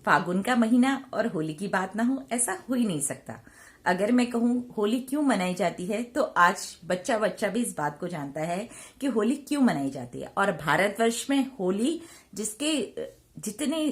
फागुन का महीना और होली की बात ना हो, ऐसा हो ही नहीं सकता। अगर मैं कहूं होली क्यों मनाई जाती है तो आज बच्चा बच्चा भी इस बात को जानता है कि होली क्यों मनाई जाती है। और भारतवर्ष में होली जिसके जितने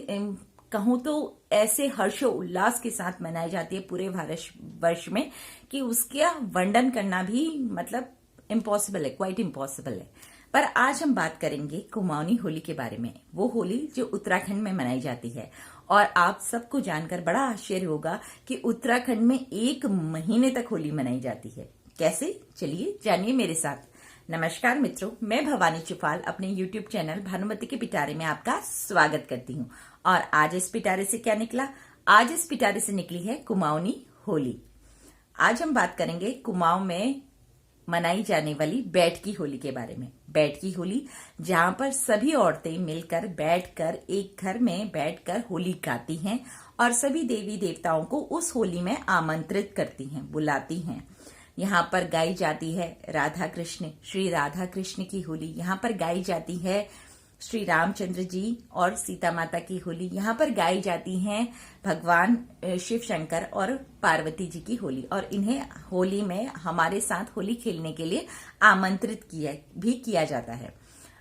कहूं तो ऐसे हर्षो उल्लास के साथ मनाई जाती है पूरे भारत वर्ष में कि उसका वर्णन करना भी मतलब इम्पॉसिबल है, क्वाइट इम्पॉसिबल है। पर आज हम बात करेंगे कुमाऊनी होली के बारे में, वो होली जो उत्तराखंड में मनाई जाती है। और आप सबको जानकर बड़ा आश्चर्य होगा कि उत्तराखंड में 1 महीने तक होली मनाई जाती है। कैसे? चलिए जानिए मेरे साथ। नमस्कार मित्रों, मैं भवानी चुफाल अपने YouTube चैनल भानुमति के पिटारे में आपका स्वागत करती हूँ। और आज इस पिटारे से क्या निकला? आज इस पिटारे से निकली है कुमाऊनी होली। आज हम बात करेंगे कुमाऊं में मनाई जाने वाली बैठकी होली के बारे में। बैठकी होली जहां पर सभी औरतें मिलकर बैठकर एक घर में बैठकर होली गाती हैं और सभी देवी देवताओं को उस होली में आमंत्रित करती हैं, बुलाती हैं। यहाँ पर गाई जाती है राधा कृष्ण, श्री राधा कृष्ण की होली। यहाँ पर गाई जाती है श्री रामचंद्र जी और सीता माता की होली। यहाँ पर गाई जाती हैं भगवान शिव शंकर और पार्वती जी की होली। और इन्हें होली में हमारे साथ होली खेलने के लिए आमंत्रित किया जाता है।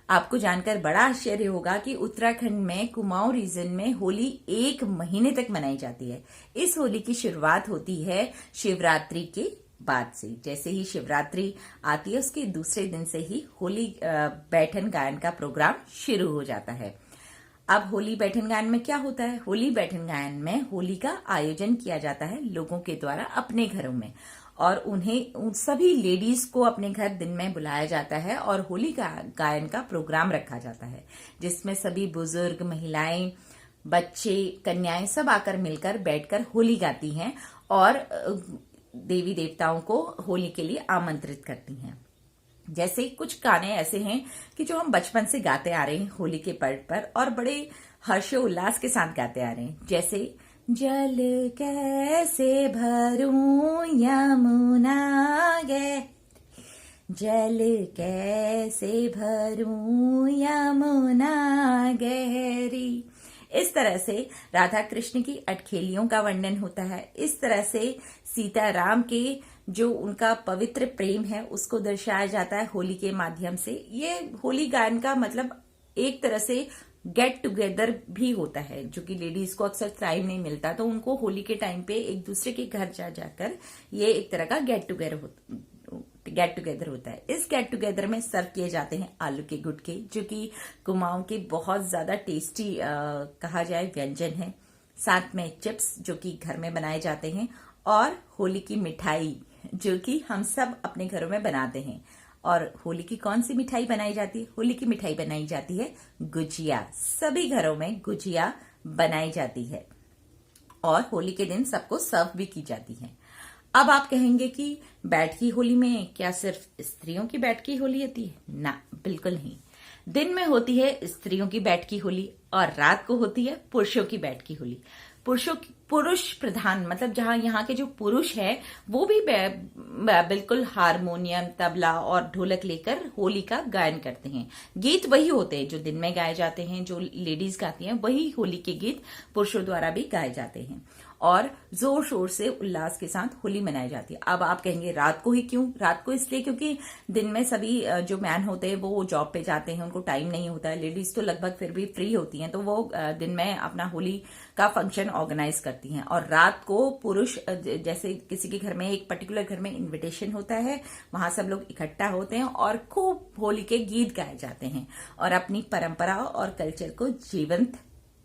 आपको जानकर बड़ा आश्चर्य होगा कि उत्तराखंड में कुमाऊं रीजन में होली 1 महीने तक मनाई जाती है। इस होली की शुरुआत होती है शिवरात्रि के बाद से। जैसे ही शिवरात्रि आती है उसके दूसरे दिन से ही होली बैठन गायन का प्रोग्राम शुरू हो जाता है। अब होली बैठन गायन में क्या होता है? होली बैठन गायन में होली का आयोजन किया जाता है लोगों के द्वारा अपने घरों में, और उन सभी लेडीज को अपने घर दिन में बुलाया जाता है और होली गायन का प्रोग्राम रखा जाता है, जिसमें सभी बुजुर्ग, महिलाएं, बच्चे, कन्याएं सब आकर मिलकर बैठकर होली गाती हैं और देवी देवताओं को होली के लिए आमंत्रित करती हैं। जैसे कुछ गाने ऐसे हैं कि जो हम बचपन से गाते आ रहे हैं होली के पर्व पर और बड़े हर्षोल्लास के साथ गाते आ रहे हैं। जैसे जल कैसे भरूं यमुना गए, जल कैसे भरूं यमुना गहरी। इस तरह से राधा कृष्ण की अटखेलियों का वर्णन होता है। इस तरह से सीताराम के जो उनका पवित्र प्रेम है उसको दर्शाया जाता है होली के माध्यम से। ये होली गायन का मतलब एक तरह से गेट टुगेदर भी होता है, जो कि लेडीज को अक्सर टाइम नहीं मिलता तो उनको होली के टाइम पे एक दूसरे के घर जाकर ये एक तरह का गेट टुगेदर होता है। इस गेट टुगेदर में सर्व किए जाते हैं आलू के गुटके, जो कि कुमाऊं के बहुत ज्यादा टेस्टी कहा जाए व्यंजन है। साथ में चिप्स जो कि घर में बनाए जाते हैं, और होली की मिठाई जो कि हम सब अपने घरों में बनाते हैं। और होली की कौन सी मिठाई बनाई जाती है? होली की मिठाई बनाई जाती है गुजिया। सभी घरों में गुजिया बनाई जाती है और होली के दिन सबको सर्व भी की जाती है। अब आप कहेंगे कि बैठकी होली में क्या सिर्फ स्त्रियों की बैठकी होली होती है? ना, बिल्कुल नहीं। दिन में होती है स्त्रियों की बैठकी होली और रात को होती है पुरुषों की बैठकी होली। पुरुष प्रधान मतलब जहां यहाँ के जो पुरुष है वो भी बिल्कुल हारमोनियम, तबला और ढोलक लेकर होली का गायन करते हैं। गीत वही होते हैं जो दिन में गाए जाते हैं, जो लेडीज गाती हैं वही होली के गीत पुरुषों द्वारा भी गाए जाते हैं और जोर शोर से उल्लास के साथ होली मनाई जाती है। अब आप कहेंगे रात को ही क्यों? रात को इसलिए क्योंकि दिन में सभी जो मैन होते हैं वो जॉब पे जाते हैं, उनको टाइम नहीं होता है। लेडीज तो लगभग फिर भी फ्री होती हैं तो वो दिन में अपना होली का फंक्शन ऑर्गेनाइज करती हैं। और रात को पुरुष, जैसे किसी के घर में एक पर्टिकुलर घर में इन्विटेशन होता है, वहां सब लोग इकट्ठा होते हैं और खूब होली के गीत गाए जाते हैं और अपनी परंपरा और कल्चर को जीवंत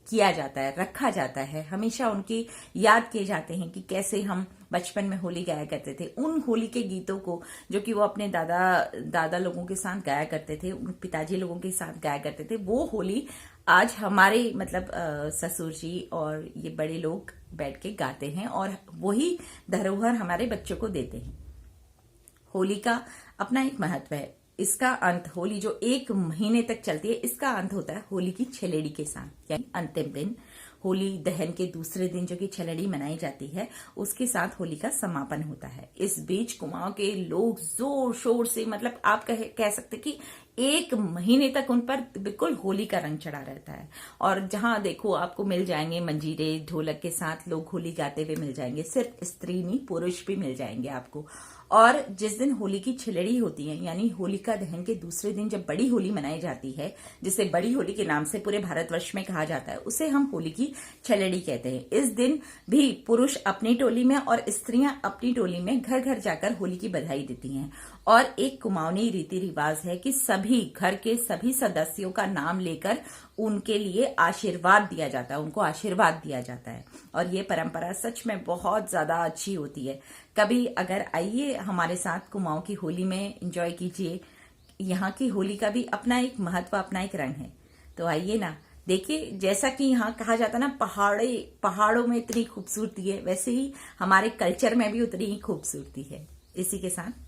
किया जाता है, रखा जाता है। हमेशा उनकी याद किए जाते हैं कि कैसे हम बचपन में होली गाया करते थे। उन होली के गीतों को जो कि वो अपने दादा लोगों के साथ गाया करते थे, उन पिताजी लोगों के साथ गाया करते थे, वो होली आज हमारे मतलब ससुर जी और ये बड़े लोग बैठ के गाते हैं और वही धरोहर हमारे बच्चों को देते हैं। होली का अपना एक महत्व है। इसका अंत, होली जो 1 महीने तक चलती है, इसका अंत होता है होली की छलेड़ी के साथ, यानी अंतिम दिन। होली दहन के दूसरे दिन जो कि छलेड़ी मनाई जाती है, उसके साथ होली का समापन होता है। इस बीच कुमाऊं के लोग जोर शोर से, मतलब आप कह सकते कि 1 महीने तक उन पर बिल्कुल होली का रंग चढ़ा रहता है। और जहां देखो आपको मिल जाएंगे मंजीरे ढोलक के साथ लोग होली गाते हुए मिल जाएंगे, सिर्फ स्त्री नहीं पुरुष भी मिल जाएंगे आपको। और जिस दिन होली की छिलड़ी होती है, यानी होलिका दहन के दूसरे दिन जब बड़ी होली मनाई जाती है, जिसे बड़ी होली के नाम से पूरे भारतवर्ष में कहा जाता है, उसे हम होली की छिलड़ी कहते हैं। इस दिन भी पुरुष अपनी टोली में और स्त्रियां अपनी टोली में घर घर जाकर होली की बधाई देती हैं। और एक कुमाऊनी रीति रिवाज है कि सभी घर के सभी सदस्यों का नाम लेकर उनके लिए आशीर्वाद दिया जाता है, उनको आशीर्वाद दिया जाता है। और ये परंपरा सच में बहुत ज्यादा अच्छी होती है। कभी अगर आइए हमारे साथ कुमाऊं की होली में एंजॉय कीजिए। यहाँ की होली का भी अपना एक महत्व, अपना एक रंग है। तो आइए ना, देखिए जैसा कि यहाँ कहा जाता है ना, पहाड़ों में इतनी खूबसूरती है, वैसे ही हमारे कल्चर में भी उतनी ही खूबसूरती है। इसी के साथ